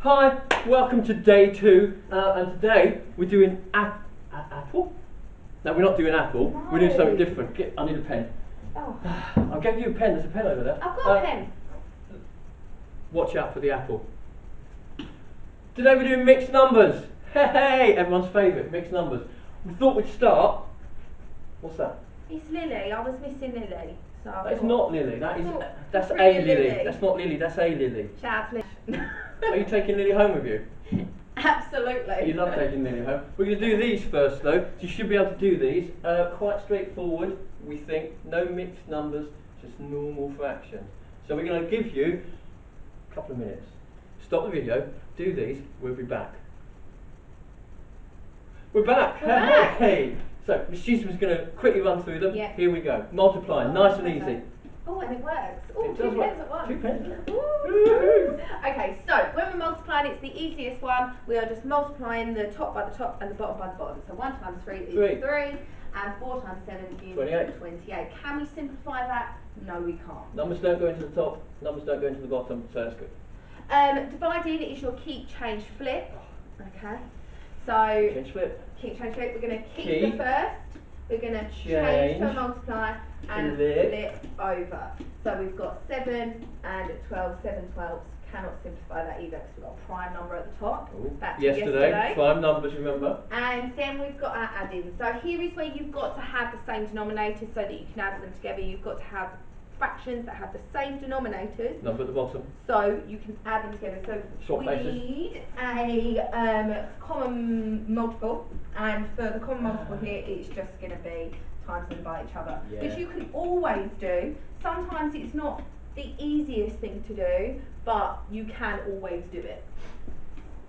Hi, welcome to day 2, and today we're doing apple? No, we're not doing apple, No. We're doing something different. I need a pen. Oh. I'll give you a pen, there's a pen over there. I've got a pen. Watch out for the apple. Today we're doing mixed numbers. Hey, everyone's favourite, mixed numbers. We thought we'd start. What's that? It's Lily. I was missing Lily. So That's not Lily, that's a Lily. Lily. That's not Lily, that's a Lily. Shout out to Lily. Are you taking Lily home with you? Absolutely. You love taking Lily home. We're going to do these first though, so you should be able to do these. Quite straightforward, we think. No mixed numbers, just normal fractions. So we're going to give you a couple of minutes. Stop the video, do these, we'll be back. We're back! We're back. Hey! So, Miss Chisholm's going to quickly run through them. Yeah. Here we go. Multiplying, nice and easy. Oh, and it works. Oh, It two does work. pens at once. 2 pens. Ooh. Okay, so when we're multiplying, it's the easiest one. We are just multiplying the top by the top and the bottom by the bottom. So 1 times 3 is 3, and 4 times 7 is 28. Can we simplify that? No, we can't. Numbers don't go into the top, numbers don't go into the bottom, so that's good. Dividing is your keep, change, flip. Okay, so Change flip. keep, change, flip. We're going to keep Keep. the first. We're going to change to multiply and flip over. So we've got 7 and 12, 7 12s. Cannot simplify that either because we've got a prime number at the top. Ooh. That's Yesterday, prime numbers, remember? And then we've got our add-ins. So here is where you've got to have the same denominators so that you can add them together. You've got to have fractions that have the same denominators. Number at the bottom. So you can add them together. So Swap we places. need a common multiple, and for the common multiple here, it's just going to be times them by each other, Yeah. which you can always do. Sometimes it's not the easiest thing to do, but you can always do it.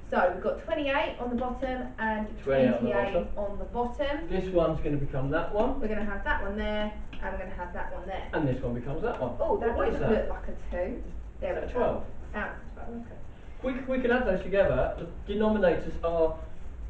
So we've got 28 on the bottom and 28 on the bottom. This one's going to become that one. We're going to have that one there, and we're going to have that one there. And this one becomes that one. Oh, that what doesn't is that? look like a 2. There Is we that go. 12? Ah, 12, okay. We can add those together. The denominators are,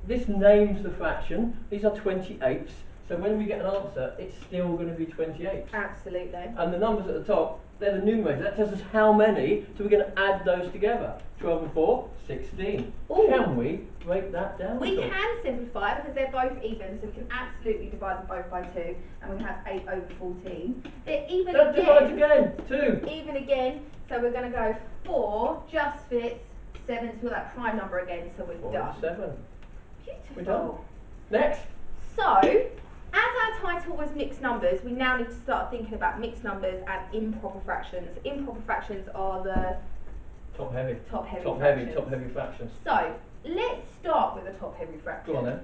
this names the fraction, these are 28s. So when we get an answer, it's still going to be 28. Absolutely. And the numbers at the top, they're the numerators. That tells us how many, so we're going to add those together. 12 and 4, 16. Ooh. Can we break that down? We can simplify because they're both even, so we can absolutely divide them both by 2, and we have 8 over 14. They're even That divides again. again, 2. Even again, so we're going to go 4 just fits 7 to that prime number again, so we're 4 done. and 7. Beautiful. We're done. Next. So, as our title was mixed numbers, we now need to start thinking about mixed numbers and improper fractions. Improper fractions are the Top heavy. top heavy fractions. So, let's start with a top heavy fraction. Go on then.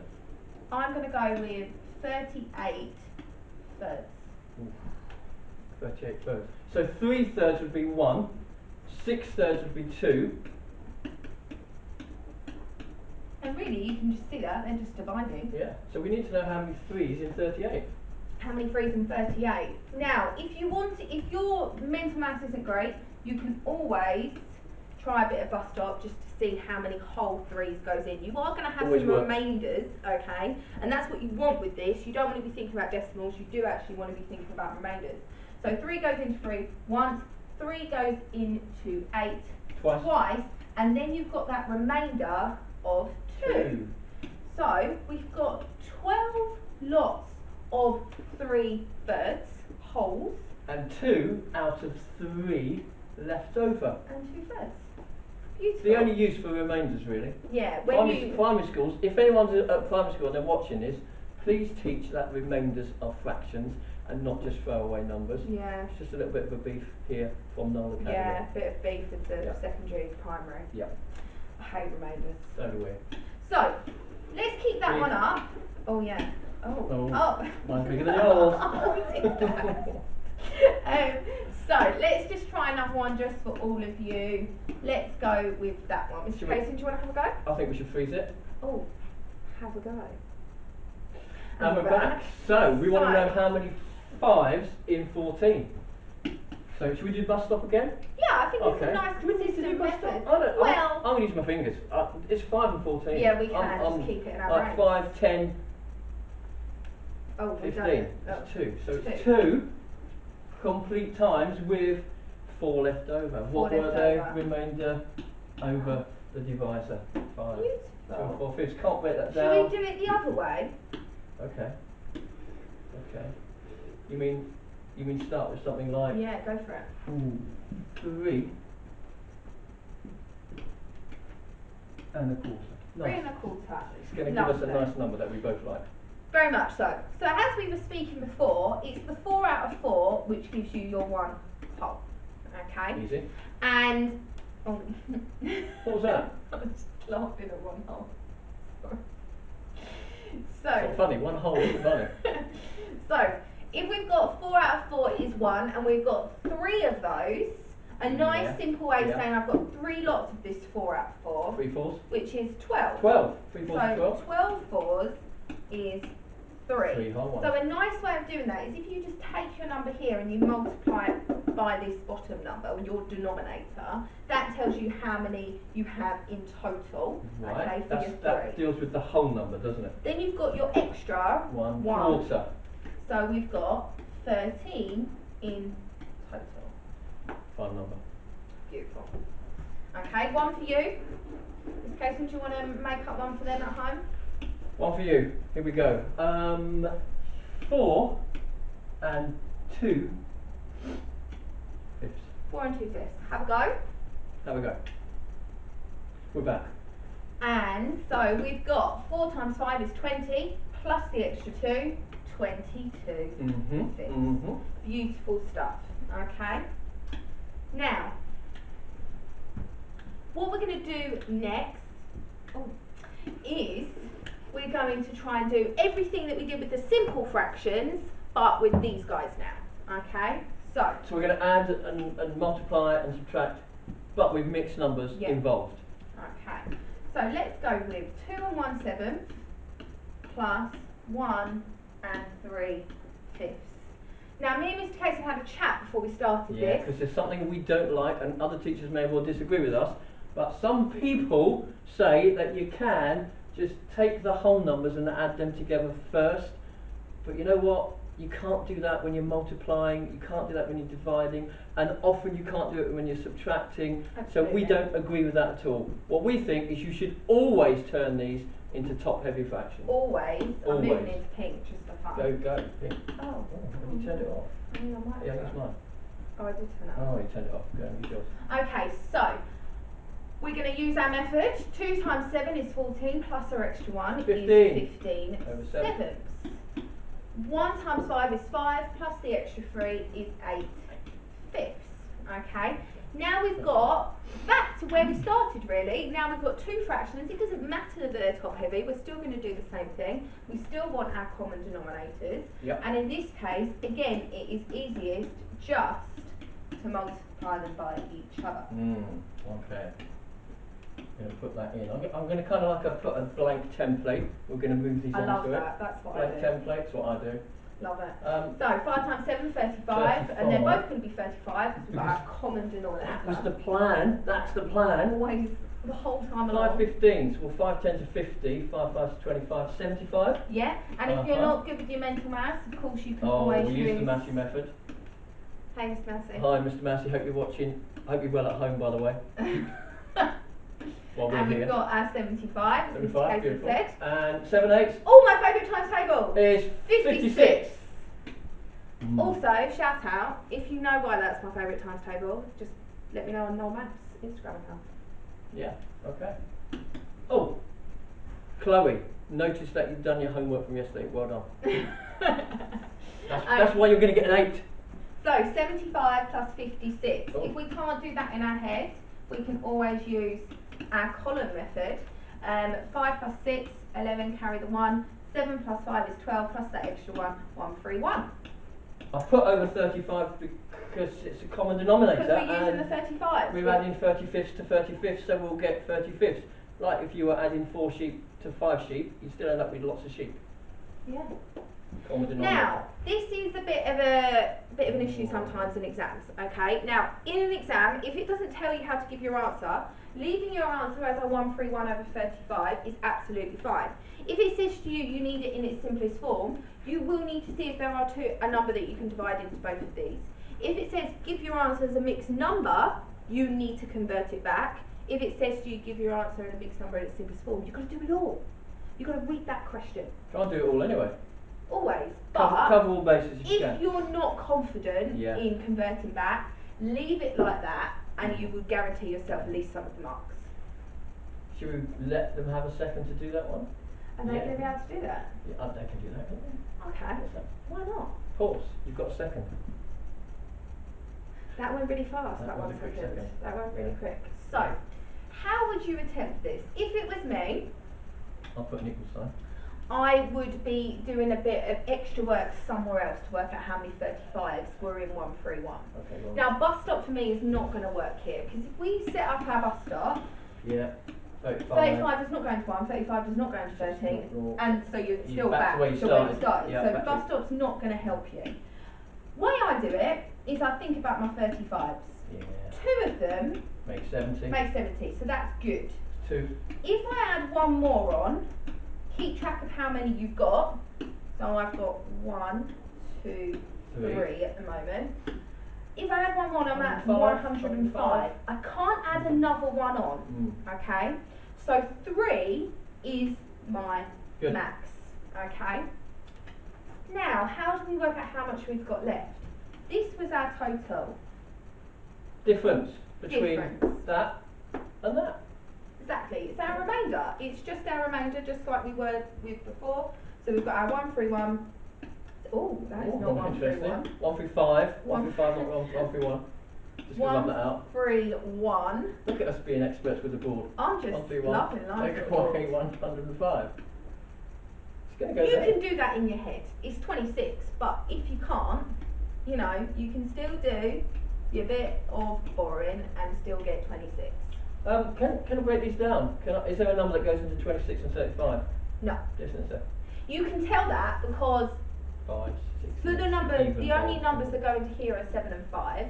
I'm going to go with 38 thirds. Ooh. 38 thirds. So 3 thirds would be 1, 6 thirds would be 2. And really, you can just see that, they're just dividing. Yeah. So we need to know how many 3's in 38. How many 3's in 38? Now, if your mental maths isn't great, you can always try a bit of bus stop just to see how many whole 3's goes in. You are going to have some remainders, okay? And that's what you want with this. You don't want to be thinking about decimals, you do actually want to be thinking about remainders. So 3 goes into 3 once, 3 goes into 8 twice, and then you've got that remainder of 2. So we've got 12 lots of 3 thirds, wholes. And 2 out of 3 left over. And 2 thirds. Beautiful. The only use for remainders, really. Yeah, Primary schools, if anyone's at primary school and they're watching this, please teach that remainders are fractions and not just throwaway numbers. Yeah. It's just a little bit of a beef here from Knole Academy. Yeah, a bit of beef with the secondary primary. Yeah. I hate remainders. So do we. So, let's keep that one up. Oh yeah. Oh. Mine's bigger than yours. So let's just try another one just for all of you. Let's go with that one. Mr. Payson, do you want to have a go? I think we should freeze it. Oh, have a go. And we're back. So we want to know how many 5's in 14. So should we do bus stop again? Yeah, I think it's a nice Do we need to consistent do bus stop? method. I'm going to use my fingers. It's 5 and 14. Yeah, we can just keep it in our brains. 5, 10, Oh, we 15. don't. It's 2. So two. it's 2 complete times with 4 left over. Four What were left they? over. Remainder over the divisor. 5. 2 and Beautiful. 4/5. Can't break that Shall down. we do it the other way? Okay. Okay. You mean start with something like Yeah, go for it. 3 and a quarter. Three Nice. and a quarter. It's going to give us a Lovely. nice number that we both like. Very much so. So as we were speaking before, it's the 4 out of 4 which gives you your 1 whole. Okay? Easy. And oh, What was that? I was just laughing at 1 whole. It's not funny. 1 whole isn't funny. So if we've got 4 out of 4 is 1, and we've got 3 of those, a nice simple way of saying I've got 3 lots of this 4 out of 4, 3 fours. which is 12. 12. 3 fours is So 12. 12 fours is 3. 3 whole ones. So a nice way of doing that is if you just take your number here and you multiply it by this bottom number, your denominator, that tells you how many you have in total. Right. Okay, for your 3. That deals with the whole number, doesn't it? Then you've got your extra 1 1. quarter. So we've got 13 in total. Fun number. Beautiful. Okay, 1 for you. Miss Casey, do you want to make up 1 for them at home? 1 for you. Here we go. 4 and 2 fifths. 4 and 2 fifths. Have a go. Have a go. We're back. And so we've got 4 times 5 is 20, plus the extra 2, 22 fifths. Beautiful stuff. Okay. Now, what we're going to do next is we're going to try and do everything that we did with the simple fractions, but with these guys now. Okay. So we're going to add and multiply and subtract, but with mixed numbers involved. Okay. So let's go with 2 and 1/7 plus 1 and 3 fifths. Now, me and Mr. Casey had a chat before we started Yeah, this. because there's something we don't like, and other teachers may well disagree with us, but some people say that you can just take the whole numbers and add them together first. But you know what? You can't do that when you're multiplying, you can't do that when you're dividing, and often you can't do it when you're subtracting. Absolutely. So we don't agree with that at all. What we think is you should always turn these into top-heavy fractions. Always. I'm Always. moving into pink just for fun. Go, pink. Oh. Have you turned it off? I mean, I might Yeah, have that's done. mine. Oh, I did turn it Oh, off. you turned it off. Go and use yours. Okay, so we're going to use our method. 2 times 7 is 14, plus our extra 1 15. is 15 Over 7. sevenths. 1 times 5 is 5, plus the extra 3 is 8 fifths. Okay, now we've got back to where we started really. Now we've got 2 fractions. It doesn't matter that they're top heavy, we're still going to do the same thing. We still want our common denominators. Yep. And in this case, again, it is easiest just to multiply them by each other. Okay. I'm going to put that in. I'm going to kind of like put a blank template. We're going to move these I onto love it. that, that's what Blank I do. template's what I do. Love it. So So 5 times 7, 35, and they're both going to be 35 because we've got our common denominator. that was the plan. That's the plan. Always, the whole time 5 along. 15s. Well, 5 10s are 50. 5 5s are 25. 75. Yeah, and if you're not good with your mental maths, of course you can Oh, always we use the Massey method. Hey, Miss Massey. Hi, Mr. Massey. Hope you're watching. Hope you're well at home, by the way. While we're And here. we've got our 75, as Mr. 75, Casey beautiful. said. And 7 8s Oh, my favourite times table! is 56. Also, shout out, if you know why that's my favourite times table, just let me know on Knole Maths Instagram account. Yeah, okay. Oh, Chloe, notice that you've done your homework from yesterday. Well done. That's why you're going to get an 8. So, 75 plus 56. Oh. If we can't do that in our head, we can always use our column method. 5 plus 6, 11, carry the 1. 7 plus 5 is 12, plus that extra 1, 1, 3, 1. I've put over 35 because it's a common denominator. Because we're using the 35. We're adding 35ths to 35ths, so we'll get 35ths. Like if you were adding 4 sheep to 5 sheep, you'd still end up with lots of sheep. Yeah. Common denominator. Now, this is a bit of an issue sometimes in exams, okay? Now, in an exam, if it doesn't tell you how to give your answer, leaving your answer as a 131 over 35 is absolutely fine. If it says to you, you need it in its simplest form, you will need to see if there are a number that you can divide into both of these. If it says give your answer as a mixed number, you need to convert it back. If it says to you give your answer in a mixed number in its simplest form, you've got to do it all. You've got to read that question. Try and do it all anyway. Always. But Cover all bases if you can. if you're not confident in converting back, leave it like that and you will guarantee yourself at least some of the marks. Should we let them have a second to do that one? Are they going to be able to do that? Yeah, they can do that, can't they? Okay. Why not? Pause. You've got a second. That went really fast, that was 1 a quick second. second. That went really quick. So, how would you attempt this? If it was me, I'll put an equal sign. I would be doing a bit of extra work somewhere else to work out how many 35s were in 131. Okay, go on. Now, bus stop for me is not going to work here, because if we set up our bus stop, 35 does not go into 1, 35 does not go into 13, and so you're still back to where you started. So bus stop's not going to help you. The way I do it is I think about my 35s. Two of them make 70. So that's good. 2. If I add one more on, keep track of how many you've got. So I've got 1, 2, 3 at the moment. If I add one more, I'm at 105. I can't add another one on. Okay? So 3 is my max. Okay? Now, how do we work out how much we've got left? This was our total. Difference between that and that. Exactly. It's our remainder. It's just our remainder, just like we were with before. So we've got our 131. Oh, that is not 131. 135. 135, not 131. Just to rub that out. 131. Look at us being experts with the board. I'm just loving life. 105. It's going to go You there. can do that in your head. It's 26, but if you can't, you know, you can still do your bit of boring and still get 26. Can I break these down? Is there a number that goes into 26 and 35? No. Yes, sir. You can tell that because 5, 6, for the numbers, the only numbers that go into here are 7 and 5.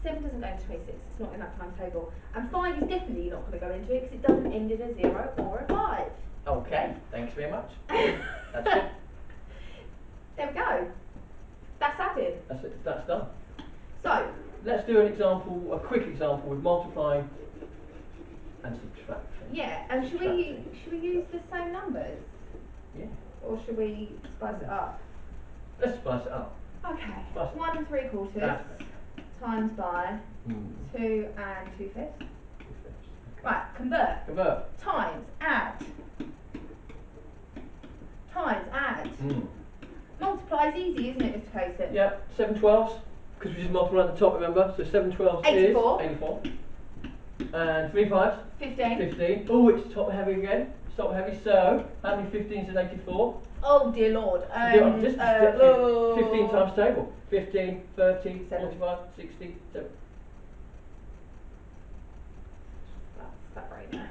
7 doesn't go into 26, it's not in that timetable. And 5 is definitely not going to go into it because it doesn't end in a 0 or a 5. Okay, thanks very much. That's it. There we go. That's added. That's it, that's done. So, let's do an example, a quick example with multiplying and subtraction. Yeah, and should we use the same numbers? Yeah. Or should we spice it up? Let's spice it up. Okay. Spice 1 3/4 times by 2 and 2/5. 2/5. Okay. Right, convert. Convert. Times, add. Times, add. Multiply is easy, isn't it, Mr. Cayson? Yep, 7 12s, because we just multiply at the top, remember? So 7 12s 84. is 84. And 3 5s? 15. 15. Oh, it's top heavy again. It's top heavy, so how many 15s is 84? Oh dear Lord. Just 15 times table. 15, 30, 45, 60, 70. That's that brain there.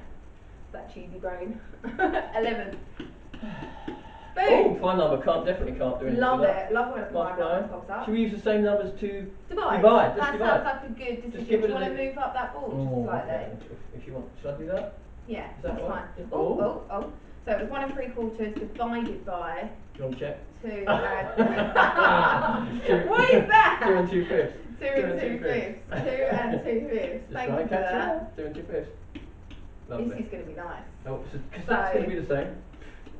That cheesy brain. 11. Boom. Oh, prime number definitely can't do anything. Love with it. that. Love when a prime number pops up. Should we use the same numbers to divide? Let's that divide. Sounds like a good decision. Just give Do it you want to move up that board just slightly? Okay. If you want. Should I do that? Yeah, Is that that's right? fine. Oh. So it was 1 3/4 divided by. Do you want to check? 2 and. What is that? 2 and 2/5. 2 and 2/5. 2 and 2/5. Thank you for that. 2 and 2/5. Lovely. This is going to be nice. Oh, because that's going to be the same.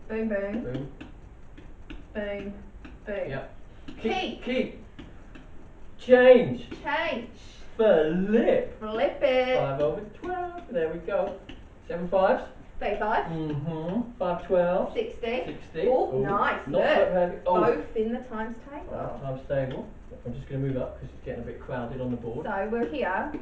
Boom, boom. Boom. Boom. Boom. Yep. Keep. Change. Flip. Flip it. 5 over 12. There we go. 7 5s. 35. 5 12. 60. 60. Oh, nice. Not so heavy. Oh. Both in the times table. 5 times table. I'm just going to move up because it's getting a bit crowded on the board. So we're here.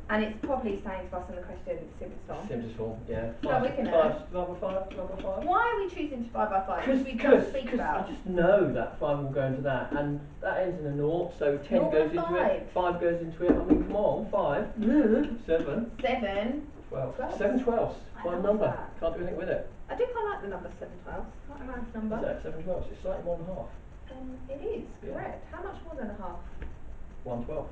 And it's probably saying to us in the question, simplest form. Simplest form, yeah. So we can divide by 5. Why are we choosing to divide by 5? Because we Because just speak about. I just know that 5 will go into that, and that ends in a 0, so 10 goes into it, 5 goes into it. I mean, come on, 5, 7, 7, 12. 12. 7 12s, prime number. That. Can't do anything with it. I do quite like the number 7 12. Quite a nice number. Is that 7 12s? It's slightly more than half. It is, correct. How much more than a half? 1 12.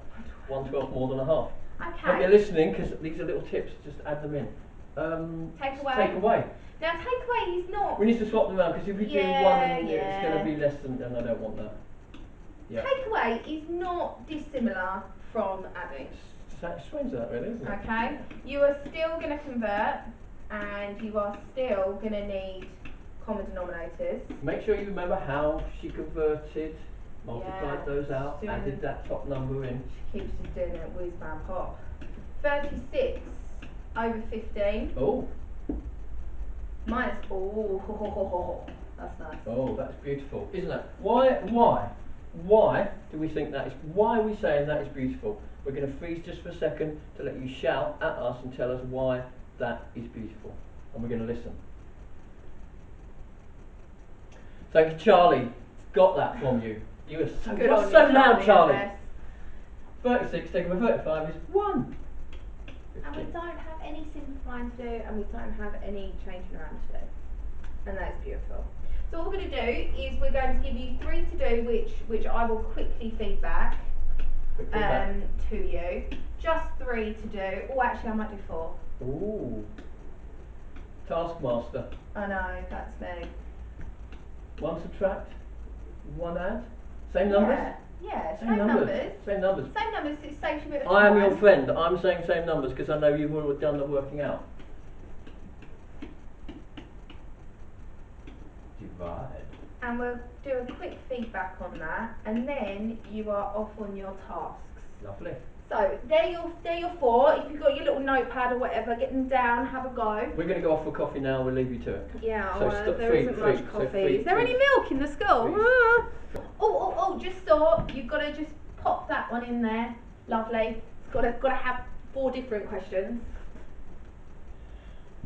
1 12 more than a half. Okay. Hope you're listening, because these are little tips, just add them in. Take away. Take away. Now take away is not. We need to swap them around because if we do one, Yeah, it's yeah. going to be less than, and I don't want that. Yeah. Take away is not dissimilar from adding. It's strange that really, isn't it? Okay. You are still going to convert, and you are still going to need common denominators. Make sure you remember how she converted, multiplied Yeah, those out, soon. added that top number in. She keeps just doing it whiz bam pop. 36 over 15 Oh, minus. Oh, that's nice. oh, that's beautiful, isn't it? Why do we think that is? Why are we saying that is beautiful? We're going to freeze just for a second to let you shout at us and tell us why that is beautiful, and we're going to listen. Thank you, Charlie. Got that from you. You were so Good you're on so you, loud, Charlie. Yes. 36 taken by 35 is 1. And we don't have any simplifying to do, and we don't have any changing around to do. And that's beautiful. So what we're going to do is we're going to give you 3 to do, which I will quickly feedback to you. Just 3 to do. Oh, actually, I might do 4. Ooh. Taskmaster. I know, that's me. 1 subtract, 1 add. Same numbers? Yeah, Same numbers. Same numbers. Same numbers, it saves you a bit of I am time. your friend. I'm saying same numbers because I know you've already done the working out. Divide. And we'll do a quick feedback on that, and then you are off on your tasks. Lovely. So they're your 4. If you've got your little notepad or whatever, get them down, have a go. We're going to go off for coffee now. We'll leave you to it. Yeah, So well, there three, isn't three, much so coffee. three, Is there three. any milk in the school? Three. Ah. Oh, just stop. You've got to just pop that one in there. Lovely. It's got to have 4 different questions.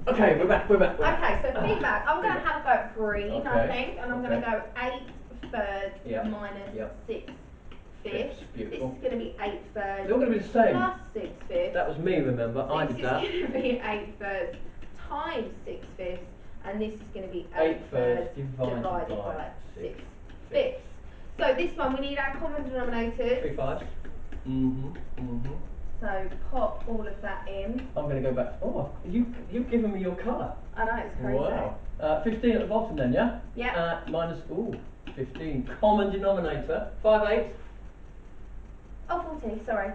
Okay, we're back. Okay, so feedback. I'm going to have a go at green, Okay, I think, and I'm going to okay. go 8 thirds Yep, minus yep. 6 fifths. This Beautiful. is going to be 8 thirds They're all going to be the same. plus 6 fifths. That was me, remember? I did that. This is going to be 8 thirds times 6 fifths, and this is going to be 8 8 thirds divided by 6 fifths. So this one, we need our common denominators. 3 fives. So pop all of that in. I'm going to go back. Oh, you've given me your colour. I know, it's crazy. Wow. 15 at the bottom then, yeah? Yeah. Minus, 15. Common denominator. 5 eighths. Oh, 40, sorry.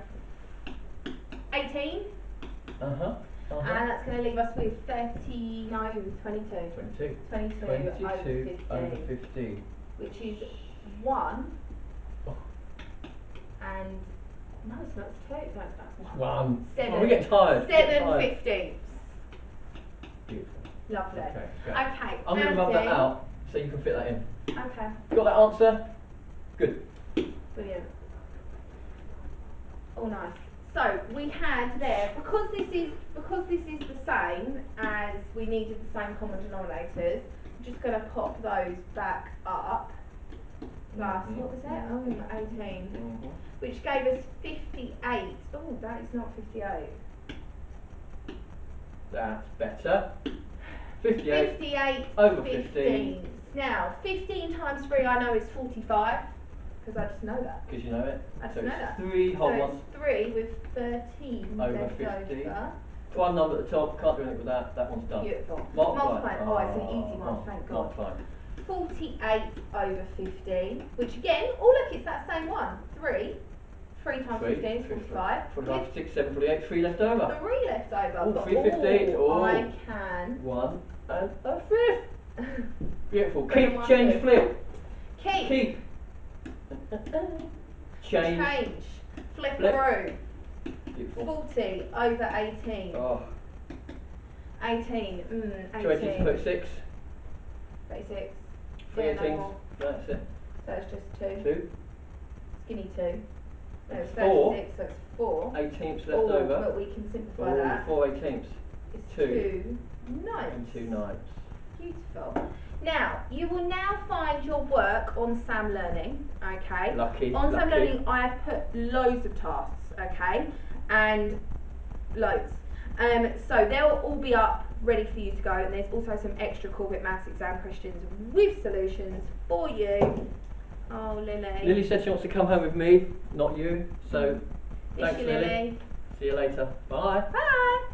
18. And that's going to leave us with 30, no, 22. 22. 22 over 15. Which is 1. Oh. And, no, it's not, it's 2. No, that's 1. 1. 7. Oh, we get tired. 7 fifteenths. Beautiful. Lovely. Okay. I'm going to rub that out so you can fit that in. Okay. Got that answer? Good. Brilliant. Oh, nice. So we had there, because this is the same as we needed the same common denominators, I'm just going to pop those back up. Plus, what was that? 18. Which gave us 58. Oh, that is not 58. That's better. 58. 58 over 15. Now, 15 times 3 I know is 45, because I just know that. Because you know it. I just So know it's that. 3 whole ones. So it's 3 with 13 Over left 50. over. One number at the top, can't do anything with that. That one's done. Beautiful. Multiply. Oh, it's an easy one, thank God. Multiply. 48 over 15, which again, oh look, it's that same one. 3. 3 times 15 is 45. 45, 6, 7, 48, 3 left over. 3 left over. Oh, But 315. all I can. 1 and a fifth. Beautiful. Bring Keep, on change, one flip. Keep. Change. Flip Flip. through. Beautiful. 40 over 18. Oh. 18. 18 36. 36. 3 Yeah, no 18s. more. That's it. So it's just 2. 2. Skinny 2. No, it's 4. 36, so it's 4. 18ths left Oh, over. but we can simplify that. 4 18ths. It's 2. 2 ninths. And 2 ninths. Beautiful. Now, you will now find your work on Sam Learning, okay? Lucky. On Sam Learning, I have put loads of tasks, okay? And loads. So they'll all be up, ready for you to go, and there's also some extra Corbett Maths exam questions with solutions for you. Oh, Lily. Lily said she wants to come home with me, not you. So, Miss thanks, you, Lily. Lily. See you later. Bye. Bye.